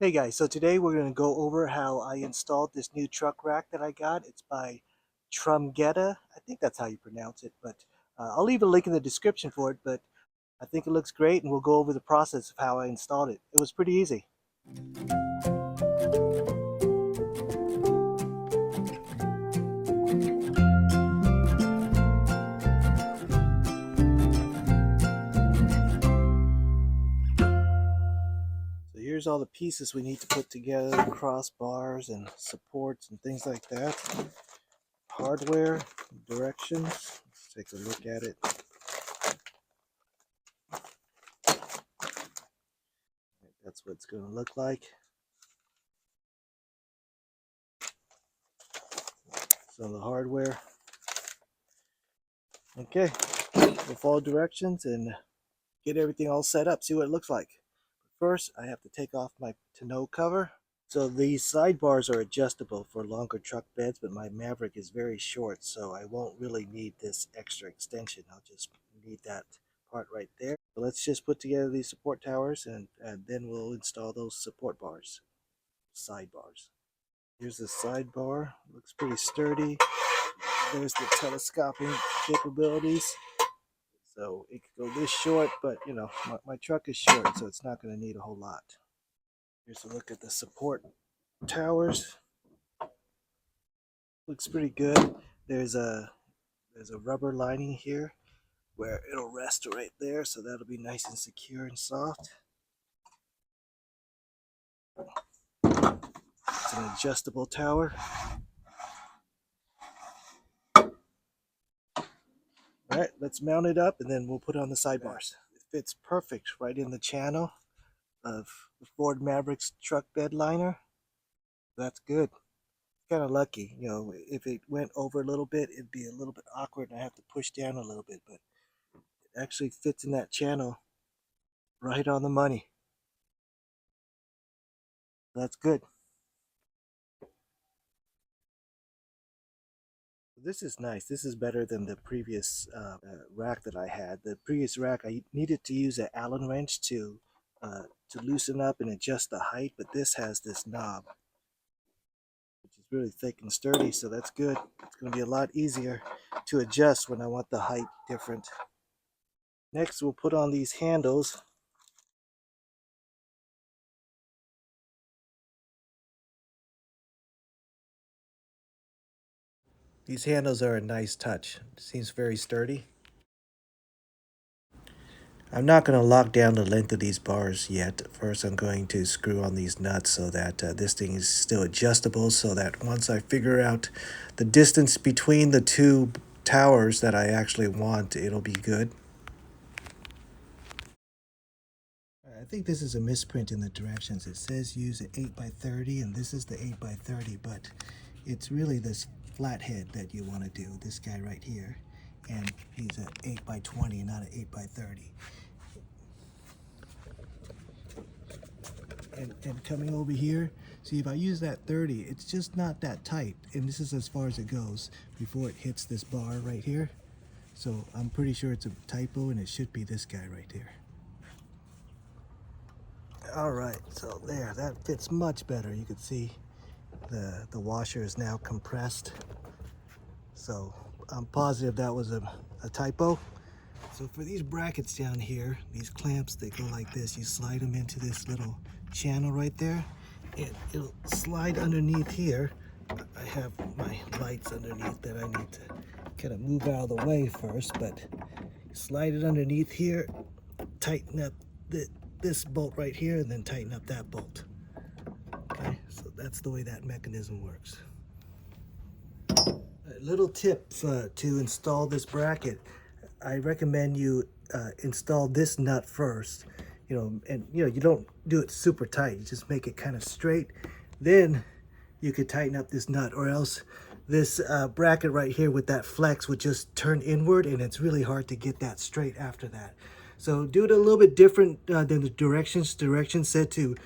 Hey guys, so today we're going to go over how I installed this new truck rack that I got. It's by Trumgeta. I think that's how you pronounce it, but I'll leave a link in the description for it, but I think it looks great and we'll go over the process of how I installed it. It was pretty easy. So here's all the pieces we need to put together, crossbars and supports and things like that. Hardware, directions, let's take a look at it. That's what it's going to look like. So the hardware. Okay, we'll follow directions and get everything all set up, see what it looks like. First, I have to take off my tonneau cover. So these sidebars are adjustable for longer truck beds, but my Maverick is very short, so I won't really need this extra extension. I'll just need that part right there. So let's just put together these support towers and then we'll install those support bars, sidebars. Here's the sidebar, looks pretty sturdy. There's the telescoping capabilities. So it could go this short, but you know, my truck is short, so it's not going to need a whole lot. Here's a look at the support towers. Looks pretty good. There's a rubber lining here where it'll rest right there, so that'll be nice and secure and soft. It's an adjustable tower. All right, let's mount it up and then we'll put on the sidebars. It fits perfect right in the channel of the Ford Maverick's truck bed liner. That's good. Kind of lucky, you know, if it went over a little bit, it'd be a little bit awkward and I have to push down a little bit, but it actually fits in that channel right on the money. That's good. This is nice. This is better than the previous rack that I had. The previous rack, I needed to use an Allen wrench to loosen up and adjust the height, but this has this knob, which is really thick and sturdy, so that's good. It's going to be a lot easier to adjust when I want the height different. Next, we'll put on these handles. These handles are a nice touch. Seems very sturdy. I'm not going to lock down the length of these bars yet. First, I'm going to screw on these nuts so that this thing is still adjustable, so that once I figure out the distance between the two towers that I actually want, it'll be good. I think this is a misprint in the directions. It says use an 8x30 and this is the 8x30, but it's really this flathead that you want to do, this guy right here. And he's an 8x20, not an 8x30. And coming over here, see, if I use that 30, it's just not that tight, and this is as far as it goes before it hits this bar right here. So I'm pretty sure it's a typo and it should be this guy right here. All right, so there, that fits much better. You can see the washer is now compressed, so I'm positive that was a typo. So for these brackets down here, these clamps, they go like this. You slide them into this little channel right there, and it'll slide underneath here. I have my lights underneath that I need to kind of move out of the way first, but slide it underneath here, tighten up this bolt right here, and then tighten up that bolt. Okay, so that's the way that mechanism works. A little tip to install this bracket. I recommend you install this nut first, you know, and you don't do it super tight. You just make it kind of straight. Then you could tighten up this nut, or else this bracket right here with that flex would just turn inward, and it's really hard to get that straight after that. So do it a little bit different than the directions. Directions said to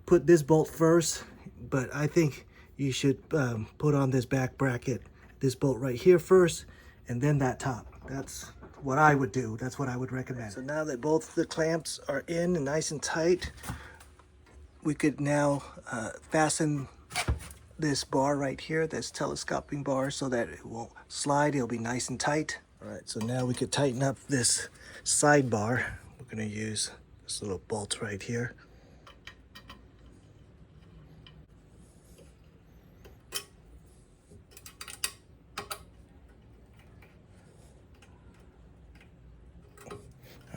put this bolt first, but I think you should put on this back bracket, this bolt right here first, and then that top. That's what I would do. That's what I would recommend. So now that both the clamps are in and nice and tight, we could now fasten this bar right here, this telescoping bar, so that it won't slide. It'll be nice and tight. All right, so now we could tighten up this sidebar. We're going to use this little bolt right here.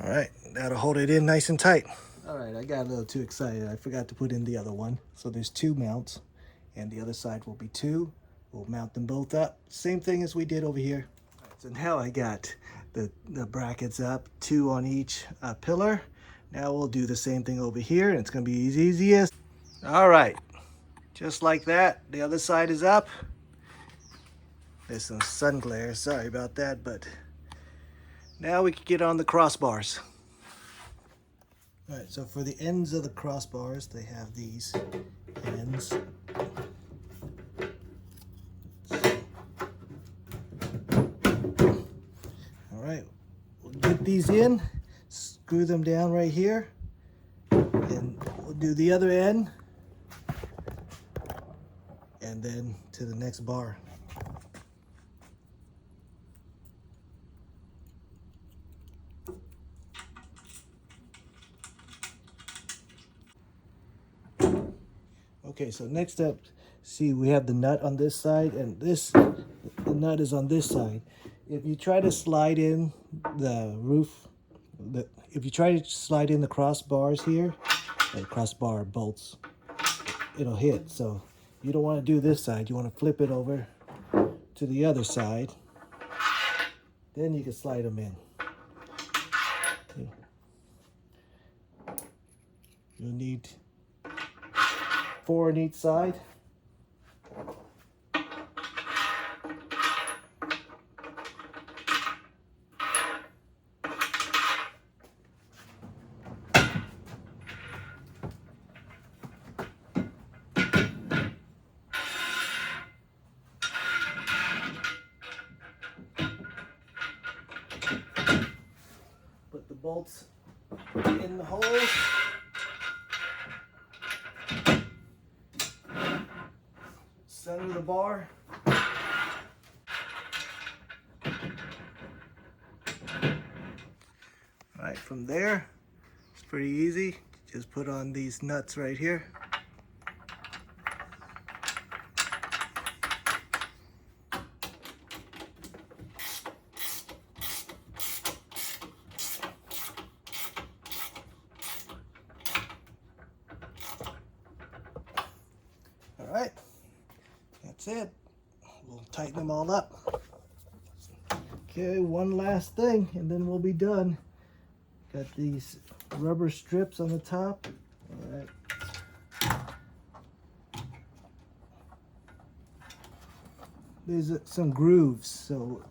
All right, that'll hold it in nice and tight. All right, I got a little too excited. I forgot to put in the other one. So there's 2 mounts, and the other side will be 2. We'll mount them both up. Same thing as we did over here. All right, so now I got the brackets up, 2 on each pillar. Now we'll do the same thing over here, and it's gonna be as easy as. All right, just like that. The other side is up. There's some sun glare, sorry about that, but now we can get on the crossbars. All right, so for the ends of the crossbars, they have these ends. All right, we'll get these in, screw them down right here, and we'll do the other end, and then to the next bar. Okay, so next up, see we have the nut on this side, and the nut is on this side. If you try to slide in the roof, if you try to slide in the crossbars here, the crossbar bolts, it'll hit. So you don't want to do this side. You want to flip it over to the other side. Then you can slide them in. You'll need 4 on each side. Put the bolts in the holes. Center of the bar. All right, from there, it's pretty easy. Just put on these nuts right here. All right, that's it. We'll tighten them all up. Okay, one last thing, and then we'll be done. Got these rubber strips on the top. All right. There's some grooves, so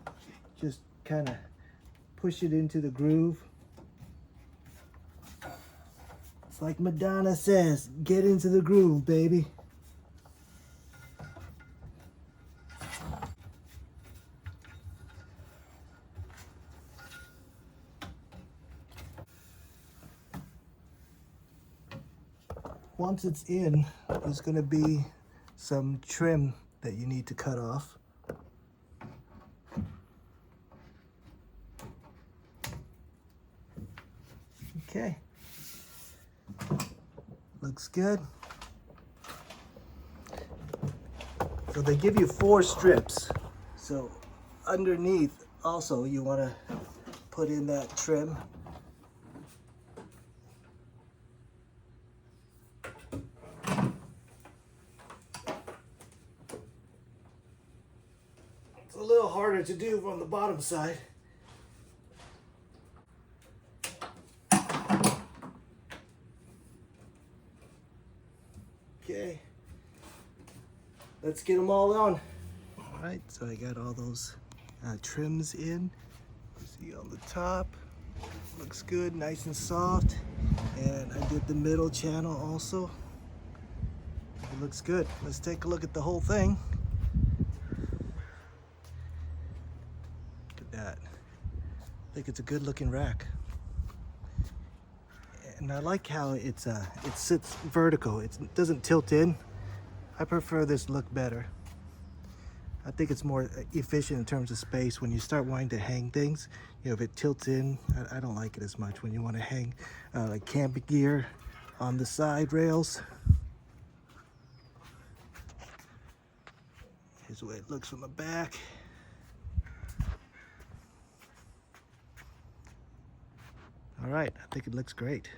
just kind of push it into the groove. It's like Madonna says, get into the groove, baby. Once it's in, there's going to be some trim that you need to cut off. Okay. Looks good. So they give you 4 strips. So underneath also you want to put in that trim. It's a little harder to do from the bottom side. Okay, let's get them all on. All right, so I got all those trims in. See on the top, looks good, nice and soft. And I did the middle channel also. It looks good. Let's take a look at the whole thing. Look at that. I think it's a good looking rack. And I like how it sits vertical. It doesn't tilt in. I prefer this look better. I think it's more efficient in terms of space. When you start wanting to hang things, you know, if it tilts in, I don't like it as much. When you want to hang like camping gear on the side rails. Here's the way it looks from the back. All right, I think it looks great.